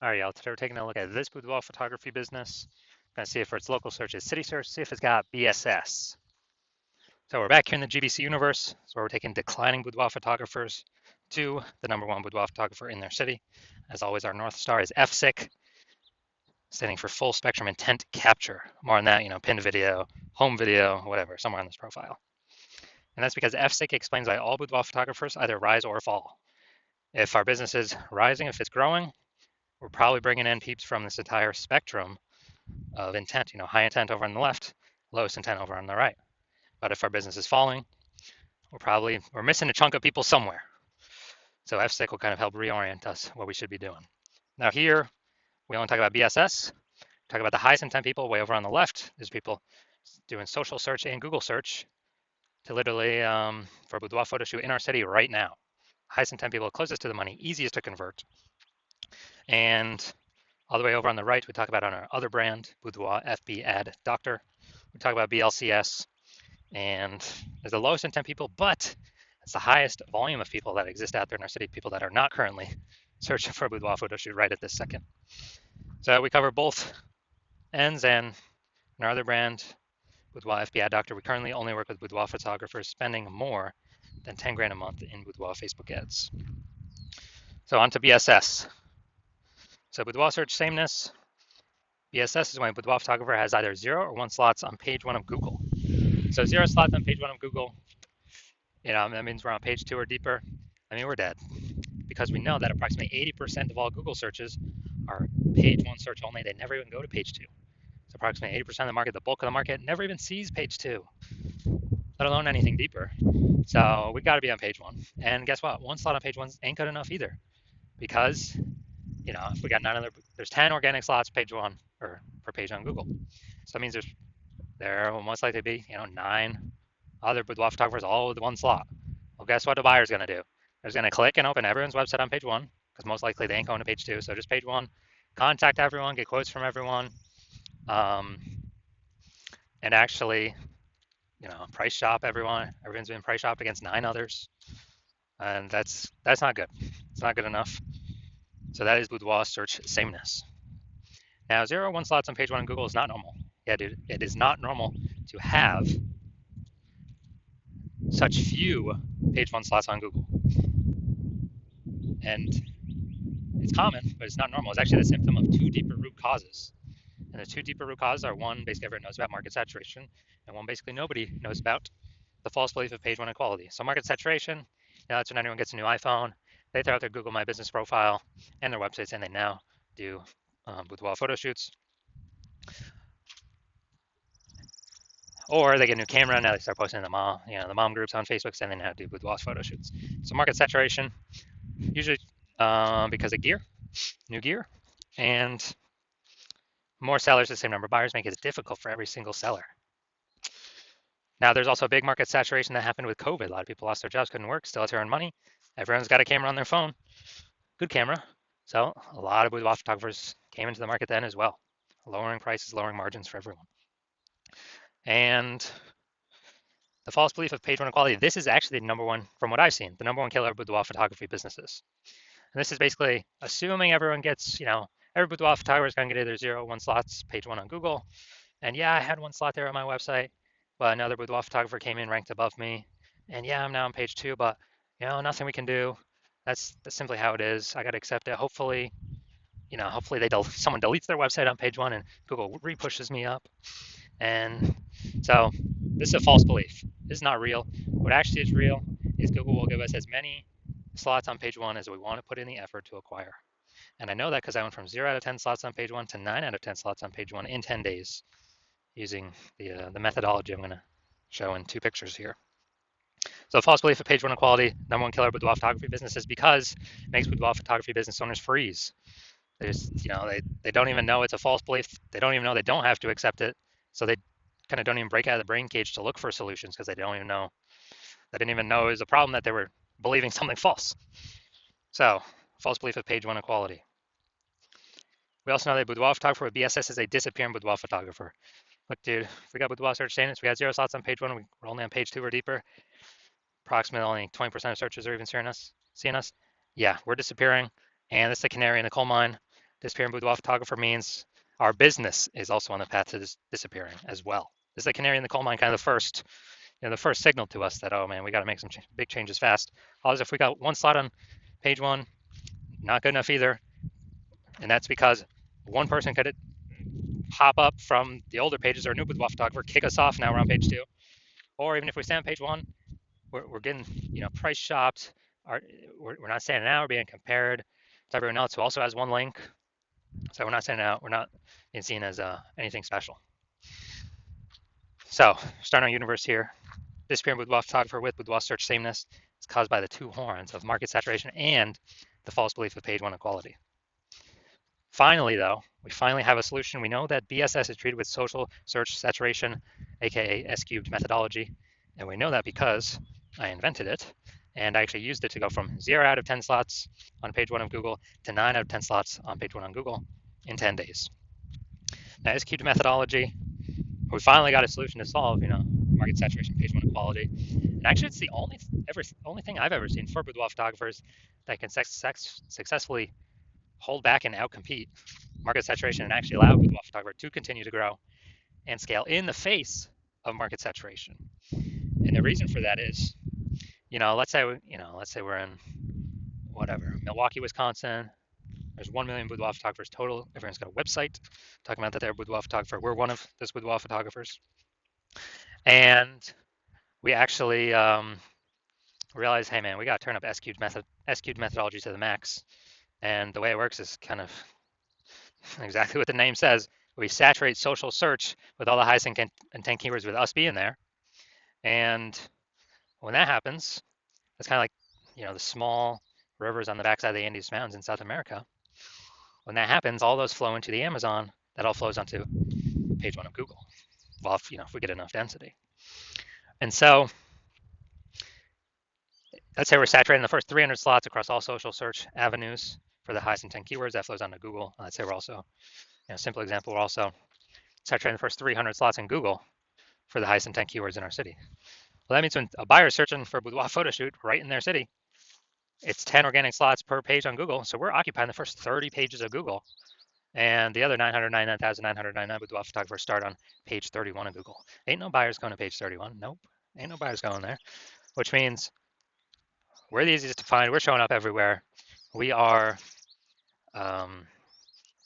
All right, y'all. Today we're taking a look at this boudoir photography business. Gonna see if for its local search is city search, see if it's got BSS. So we're back here in the GBC universe. So we're taking declining boudoir photographers to the #1 boudoir photographer in their city. As always, our North Star is FSIC, standing for full spectrum intent capture. More on that, pinned video, home video, whatever, somewhere on this profile. And that's because FSIC explains why all boudoir photographers either rise or fall. If our business is rising, if it's growing, we're probably bringing in peeps from this entire spectrum of intent, high intent over on the left, lowest intent over on the right. But if our business is falling, we're missing a chunk of people somewhere. So FSIC will kind of help reorient us what we should be doing. Now here, we only talk about BSS, talk about the highest intent people way over on the left. There's people doing social search and Google search to literally for a boudoir photo shoot in our city right now. Highest intent people closest to the money, easiest to convert. And all the way over on the right, we talk about on our other brand, Boudoir FB Ad Doctor. We talk about BLCS, and there's the lowest intent people, but it's the highest volume of people that exist out there in our city, people that are not currently searching for a boudoir photo shoot right at this second. So we cover both ends, and in our other brand, Boudoir FB Ad Doctor, we currently only work with boudoir photographers spending more than 10 grand a month in boudoir Facebook ads. So on to BSS. So boudoir search sameness. BSS is when a boudoir photographer has either 0 or 1 slots on page 1 of Google. So 0 slots on page 1 of Google, that means we're on page 2 or deeper. We're dead, because we know that approximately 80% of all Google searches are page 1 search only. They never even go to page 2. So approximately 80% of the market, the bulk of the market, never even sees page 2, let alone anything deeper. So we got to be on page 1. And guess what? 1 slot on page 1 ain't good enough either, because if we got there's 10 organic slots page 1 or per page on Google. So that means there will most likely be 9 other boudoir photographers all with 1 slot. Well, guess what the buyer's going to do? They're going to click and open everyone's website on page 1, because most likely they ain't going to page 2. So just page 1, contact everyone, get quotes from everyone, and actually, price shop everyone. Everyone's been price shopped against 9 others, and that's not good. It's not good enough. So that is boudoir search sameness. Now, 0 or 1 slots on page 1 on Google is not normal. Yeah, dude, it is not normal to have such few page 1 slots on Google. And it's common, but it's not normal. It's actually the symptom of 2 deeper root causes. And the 2 deeper root causes are, one, basically everyone knows about market saturation, and one, basically nobody knows about the false belief of page 1 equality. So market saturation, that's when anyone gets a new iPhone, they throw out their Google My Business profile and their websites, and they now do boudoir photo shoots. Or they get a new camera, now they start posting in the mom groups on Facebook, saying they now do boudoir photo shoots. So market saturation, usually because of new gear, and more sellers, the same number of buyers, make it difficult for every single seller. Now, there's also a big market saturation that happened with COVID. A lot of people lost their jobs, couldn't work, still had to earn money. Everyone's got a camera on their phone, good camera. So a lot of boudoir photographers came into the market then as well, lowering prices, lowering margins for everyone. And the false belief of page 1 equality, this is actually the #1, from what I've seen, the #1 killer of boudoir photography businesses. And this is basically assuming everyone gets, every boudoir photographer is going to get either 0 or 1 slots, page 1 on Google. And yeah, I had 1 slot there on my website, but another boudoir photographer came in, ranked above me. And yeah, I'm now on page 2, but nothing we can do. That's simply how it is. I got to accept it. Hopefully, someone deletes their website on page 1 and Google repushes me up. And so this is a false belief. This is not real. What actually is real is Google will give us as many slots on page 1 as we want to put in the effort to acquire. And I know that because I went from 0 out of 10 slots on page 1 to 9 out of 10 slots on page 1 in 10 days using the methodology I'm going to show in 2 pictures here. So false belief of page 1 equality, #1 killer of boudoir photography businesses, because it makes boudoir photography business owners freeze. They don't even know it's a false belief. They don't even know they don't have to accept it. So they kind of don't even break out of the brain cage to look for solutions, because they didn't even know it was a problem, that they were believing something false. So false belief of page 1 equality. We also know that boudoir photographer with BSS is a disappearing boudoir photographer. Look, dude, if we got boudoir search sameness, we got 0 slots on page 1, we're only on page 2 or deeper. Approximately only 20% of searchers are even seeing us. Yeah, we're disappearing, and this is a canary in the coal mine. Disappearing boudoir photographer means our business is also on the path to disappearing as well. This is the canary in the coal mine, kind of the first signal to us that, oh man, we got to make some big changes fast. Otherwise, if we got one slot on page one, not good enough either. And that's because one person could hop up from the older pages or a new boudoir photographer, kick us off. Now we're on page two. Or even if we stay on page one, we're getting, price shopped. We're not standing out. We're being compared to everyone else who also has one link. So we're not standing out. We're not being seen as anything special. So starting our universe here. Disappearing boudoir photographer with boudoir search sameness is caused by the two horns of market saturation and the false belief of page one equality. Finally, though, we finally have a solution. We know that BSS is treated with social search saturation, aka S-cubed methodology, and we know that because I invented it, and I actually used it to go from 0 out of 10 slots on page one of Google to 9 out of 10 slots on page one on Google in 10 days. Now, S-cubed methodology, we finally got a solution to solve, market saturation, page one equality. And actually, it's the only thing I've ever seen for boudoir photographers that can successfully hold back and outcompete market saturation and actually allow boudoir photographer to continue to grow and scale in the face of market saturation. And the reason for that is, let's say we're in Milwaukee, Wisconsin. There's 1 million boudoir photographers total. Everyone's got a website talking about that they're a boudoir photographer. We're one of those boudoir photographers. And we actually realize, hey man, we got to turn up S-cubed methodology to the max. And the way it works is kind of exactly what the name says. We saturate social search with all the highest intent keywords with us being there. And when that happens, it's kind of like, the small rivers on the backside of the Andes Mountains in South America. When that happens, all those flow into the Amazon. That all flows onto page one of Google. Well, if we get enough density. And so let's say we're saturating the first 300 slots across all social search avenues for the highest intent keywords. That flows onto Google. Let's say we're also, simple example, we're also saturating the first 300 slots in Google for the highest intent keywords in our city. Well, that means when a buyer is searching for a boudoir photo shoot right in their city, it's 10 organic slots per page on Google. So we're occupying the first 30 pages of Google. And the other 999,999 boudoir photographers start on page 31 of Google. Ain't no buyers going to page 31. Nope. Ain't no buyers going there. Which means we're the easiest to find. We're showing up everywhere. We are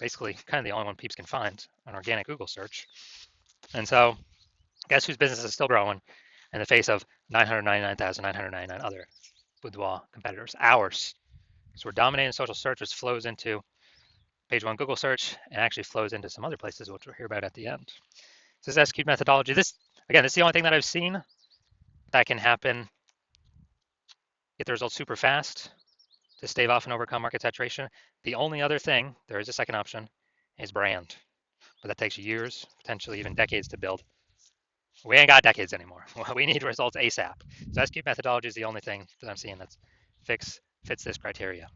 basically kind of the only one peeps can find on organic Google search. And so guess whose business is still growing in the face of 999,999 other boudoir competitors? Ours. So we're dominating social search, which flows into page one Google search and actually flows into some other places, which we'll hear about at the end. This is S-cubed methodology. This is the only thing that I've seen that can happen, get the results super fast to stave off and overcome market saturation. The only other thing, there is a second option, is brand. But that takes years, potentially even decades to build. We ain't got decades anymore. We need results ASAP. So S-cubed methodology is the only thing that I'm seeing that fits this criteria.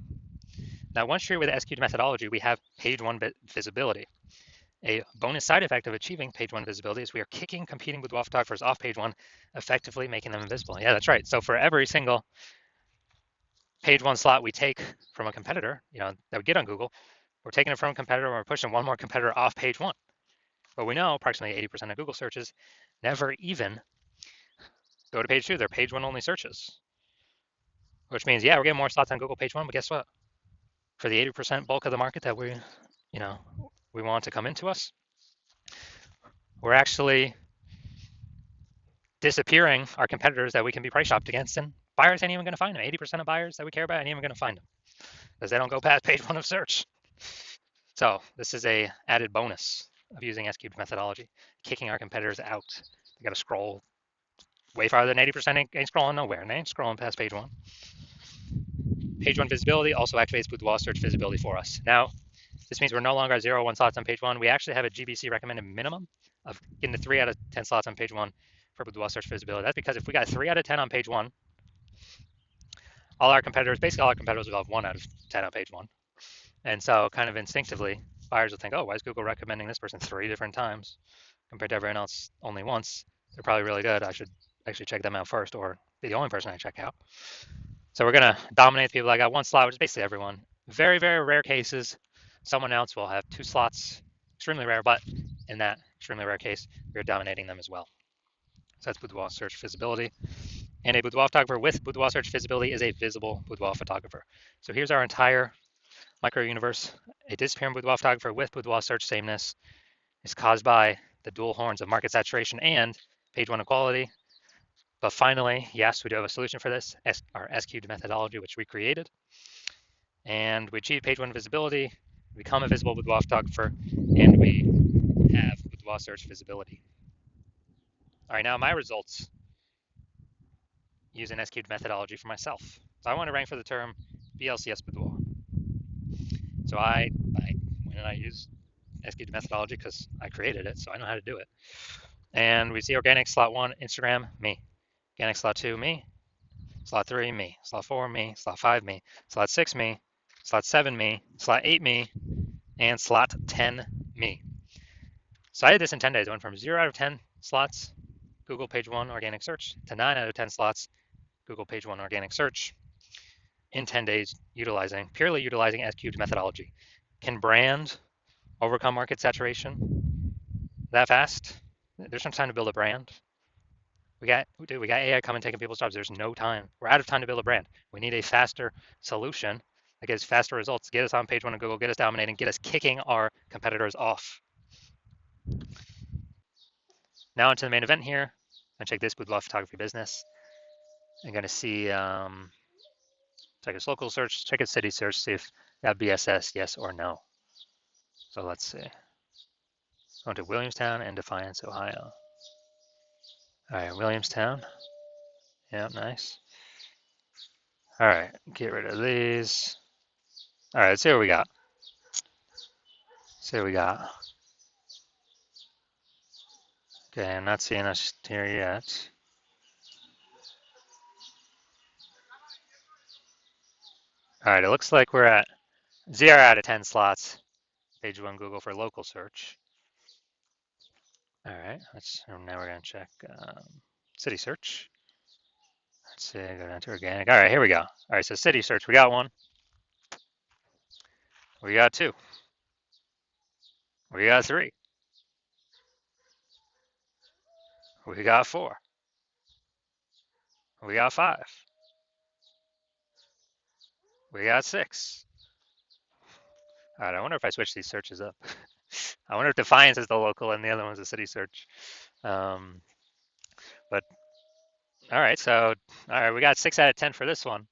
Now, once you're with S-cubed methodology, we have page one visibility. A bonus side effect of achieving page one visibility is we are kicking competing boudoir photographers off page one, effectively making them invisible. Yeah, that's right. So for every single page one slot we take from a competitor, that we get on Google, we're taking it from a competitor and we're pushing one more competitor off page one. But we know approximately 80% of Google searches never even go to page two. They're page one only searches, which means, yeah, we're getting more slots on Google page one, but guess what? For the 80% bulk of the market that we want to come into us, we're actually disappearing our competitors that we can be price shopped against, and buyers ain't even going to find them. 80% of buyers that we care about ain't even going to find them because they don't go past page one of search. So this is a added bonus of using S-cubed methodology, kicking our competitors out. They got to scroll way farther than 80% ain't scrolling nowhere, and they ain't scrolling past page one. Page one visibility also activates boudoir search visibility for us. Now, this means we're no longer at 0-1 slots on page one. We actually have a GBC recommended minimum of getting to 3 out of 10 slots on page one for boudoir search visibility. That's because if we got 3 out of 10 on page one, basically all our competitors will have 1 out of 10 on page one. And so kind of instinctively, buyers will think, oh, why is Google recommending this person 3 different times compared to everyone else only once? They're probably really good. I should actually check them out first, or be the only person I check out. So we're going to dominate people that got 1 slot, which is basically everyone. Very, very rare cases, someone else will have 2 slots, extremely rare, but in that extremely rare case, we're dominating them as well. So that's boudoir search visibility. And a boudoir photographer with boudoir search visibility is a visible boudoir photographer. So here's our entire micro universe. A disappearing boudoir photographer with boudoir search sameness is caused by the dual horns of market saturation and page one equality. But finally, yes, we do have a solution for this, our S-cubed methodology, which we created. And we achieve page one visibility, become a visible boudoir photographer, and we have boudoir search visibility. All right, now my results use an S-cubed methodology for myself. So I want to rank for the term BLCS boudoir. So when I use S-cubed methodology because I created it, so I know how to do it. And we see organic slot 1, Instagram, me. Organic slot 2, me. Slot 3, me. Slot 4, me. Slot 5, me. Slot 6, me. Slot 7, me. Slot 8, me. And slot 10, me. So I did this in 10 days. I went from 0 out of 10 slots, Google page 1 organic search, to 9 out of 10 slots, Google page 1 organic search in 10 days, purely utilizing S-cubed methodology. Can brand overcome market saturation that fast? There's no time to build a brand. We got AI coming taking people's jobs. There's no time. We're out of time to build a brand. We need a faster solution that gives faster results, get us on page 1 of Google, get us dominating, get us kicking our competitors off. Now into the main event here. I'm gonna check this boudoir photography business. I'm gonna see, check its local search, check its city search, see if that BSS, yes or no. So let's see. Go to Williamstown and Defiance, Ohio. All right, Williamstown. Yeah, nice. All right, get rid of these. All right, let's see what we got. Okay, I'm not seeing us here yet. All right, it looks like we're at 0 out of 10 slots, page 1 Google for local search. All right, now we're gonna check city search. Let's see, go down to organic. All right, here we go. All right, so city search, we got 1. We got 2. We got 3. We got 4. We got 5. We got 6. All right, I wonder if I switch these searches up. I wonder if Defiance is the local and the other one's the city search. But all right, so we got 6 out of 10 for this one.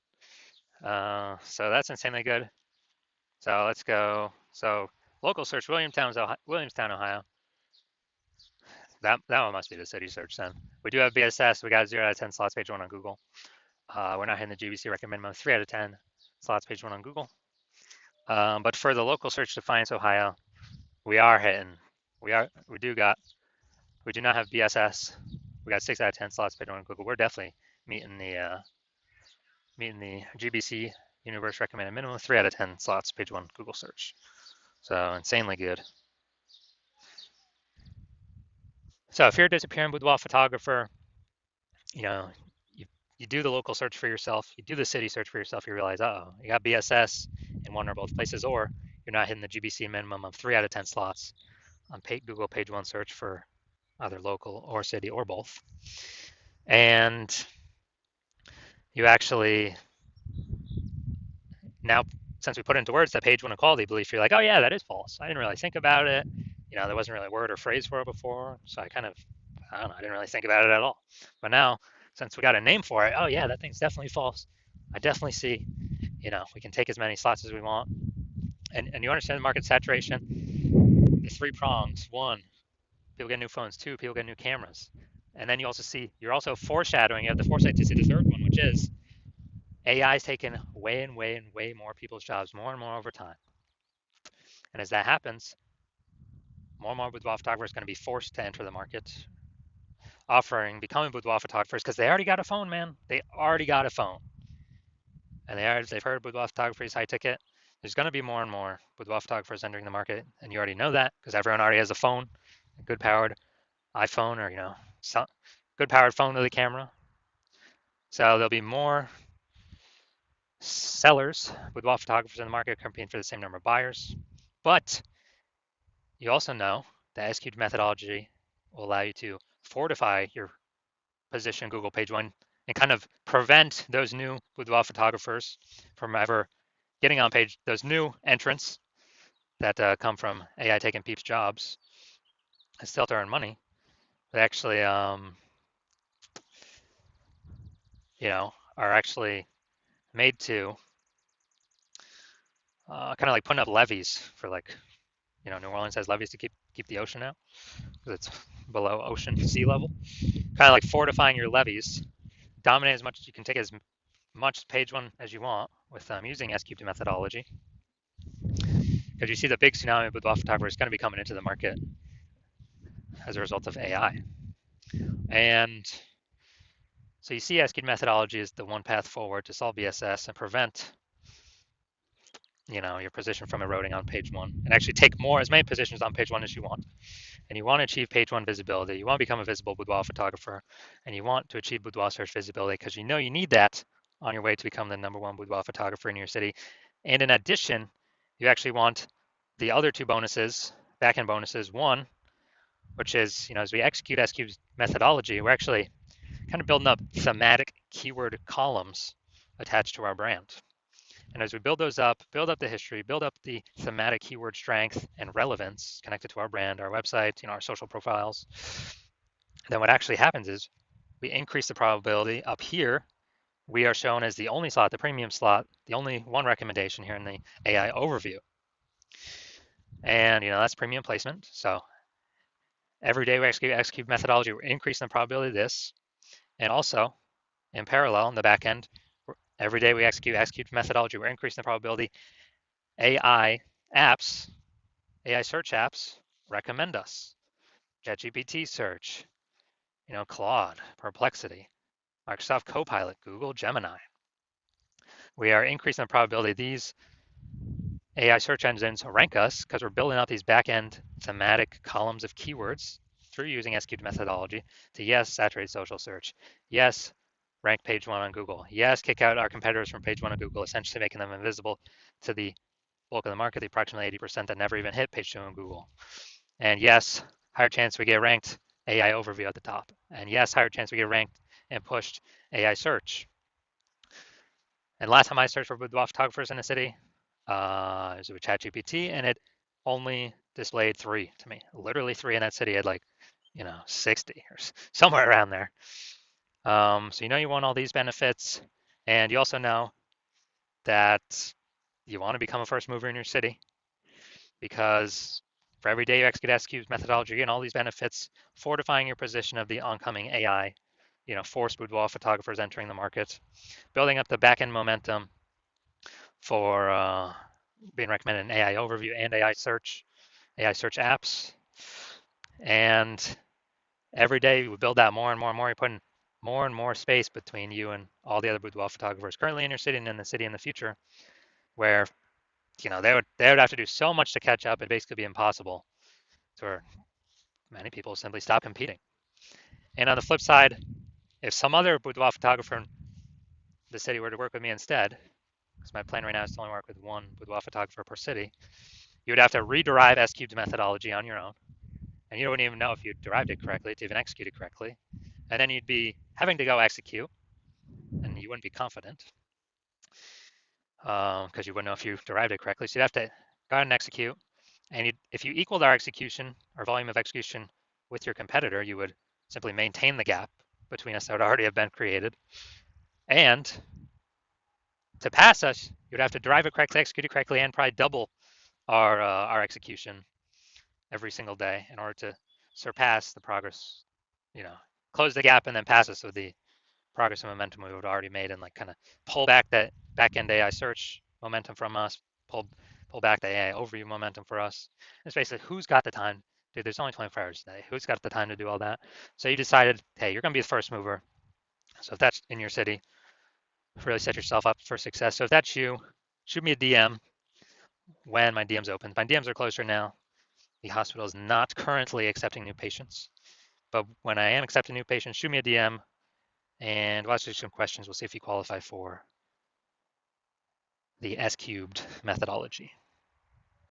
So that's insanely good. So let's go. So local search, Williamstown, Ohio. That one must be the city search then. We do have BSS. We got 0 out of 10 slots, page 1 on Google. We're not hitting the GBC recommend minimum 3 out of 10 slots, page 1 on Google. But for the local search, Defiance, Ohio, we are hitting. We do not have BSS. We got 6 out of 10 slots, page 1 on Google. We're definitely meeting the GBC universe recommended minimum 3 out of 10 slots, page 1 Google search. So insanely good. So if you're a disappearing boudoir photographer, you do the local search for yourself, you do the city search for yourself, you realize, you got BSS in one or both places, or you're not hitting the GBC minimum of 3 out of 10 slots on Google page 1 search for either local or city or both. And you actually, now, since we put into words that page 1 equality belief, you're like, oh yeah, that is false. I didn't really think about it. There wasn't really a word or phrase for it before. So I don't know, I didn't really think about it at all. But now, since we got a name for it, oh yeah, that thing's definitely false. I definitely see, we can take as many slots as we want. And you understand the market saturation, the 3 prongs. 1, people get new phones. 2, people get new cameras. And then you're also foreshadowing, you have the foresight to see the third one, which is AI is taking way more people's jobs, more and more over time. And as that happens, more and more boudoir photographers are going to be forced to enter the market, becoming boudoir photographers because they already got a phone, man. They already got a phone. And they've heard boudoir photography is high ticket. There's going to be more and more boudoir photographers entering the market, and you already know that because everyone already has a phone, a good powered iPhone, or good powered phone with a camera. So there'll be more sellers, boudoir photographers in the market competing for the same number of buyers. But you also know that S cubed methodology will allow you to fortify your position Google page one and kind of prevent those new boudoir photographers from ever getting on page, those new entrants that come from AI taking people's jobs and still to earn money. They actually, are actually made to kind of like putting up levees for like, New Orleans has levees to keep the ocean out because it's below ocean sea level. Kind of like fortifying your levees, dominate as much as you can, take as much page one as you want with using S cubed methodology. Because you see the big tsunami with boudoir photography is going to be coming into the market as a result of AI. And so you see S cubed methodology is the one path forward to solve BSS and prevent your position from eroding on page one, and actually take as many positions on page one as you want. And you want to achieve page one visibility. You want to become a visible boudoir photographer, and you want to achieve boudoir search visibility because you need that on your way to become the #1 boudoir photographer in your city. And in addition, you actually want the other two bonuses, back-end bonuses. One, which is, as we execute S-Cube's methodology, we're actually kind of building up thematic keyword columns attached to our brand. And as we build those up, build up the history, build up the thematic keyword strength and relevance connected to our brand, our website, our social profiles, then what actually happens is we increase the probability. Up here, we are shown as the only slot, the premium slot, the only one recommendation here in the AI overview. And that's premium placement. So every day we execute methodology, we're increasing the probability of this. And also, in parallel, in the back end, every day we execute methodology, we're increasing the probability AI apps, AI search apps recommend us. ChatGPT search, Claude, Perplexity, Microsoft Copilot, Google Gemini. We are increasing the probability these AI search engines rank us because we're building out these back-end thematic columns of keywords through using S cubed methodology to, yes, saturate social search, yes, rank page one on Google, yes, kick out our competitors from page one on Google, essentially making them invisible to the bulk of the market, the approximately 80% that never even hit page two on Google. And yes, higher chance we get ranked AI overview at the top. And yes, higher chance we get ranked and pushed AI search. And last time I searched for boudoir photographers in a city, it was with ChatGPT, and it only displayed 3 to me. Literally 3 in that city had 60 or somewhere around there. So you want all these benefits, and you also know that you want to become a first mover in your city because for every day you execute S-Cube's methodology and all these benefits, fortifying your position of the oncoming AI, forced boudoir photographers entering the market, building up the back-end momentum for being recommended in AI overview and AI search apps. And every day we build that more and more and more. You're putting more and more space between you and all the other boudoir photographers currently in your city and in the city in the future, where they would have to do so much to catch up, it'd basically be impossible. So many people simply stop competing. And on the flip side, if some other boudoir photographer in the city were to work with me instead, because my plan right now is to only work with one boudoir photographer per city, you would have to rederive S-Cube's methodology on your own. And you wouldn't even know if you derived it correctly to even execute it correctly. And then you'd be having to go execute, and you wouldn't be confident because you wouldn't know if you derived it correctly. So you'd have to go ahead and execute. And if you equaled our execution, our volume of execution with your competitor, you would simply maintain the gap between us that would already have been created. And to pass us, you'd have to derive it correctly, execute it correctly, and probably double our execution every single day in order to surpass the progress, close the gap and then pass us with the progress and momentum we would already made, and kind of pull back that back-end AI search momentum from us, pull back the AI overview momentum for us. It's basically who's got the time. Dude, there's only 24 hours a day. Who's got the time to do all that? So you decided, hey, you're going to be the first mover. So if that's in your city, really set yourself up for success. So if that's you, shoot me a DM when my DM's open. My DMs are closed right now. The hospital is not currently accepting new patients. But when I am accepting new patients, shoot me a DM and we'll ask you some questions. We'll see if you qualify for the S-Cubed methodology.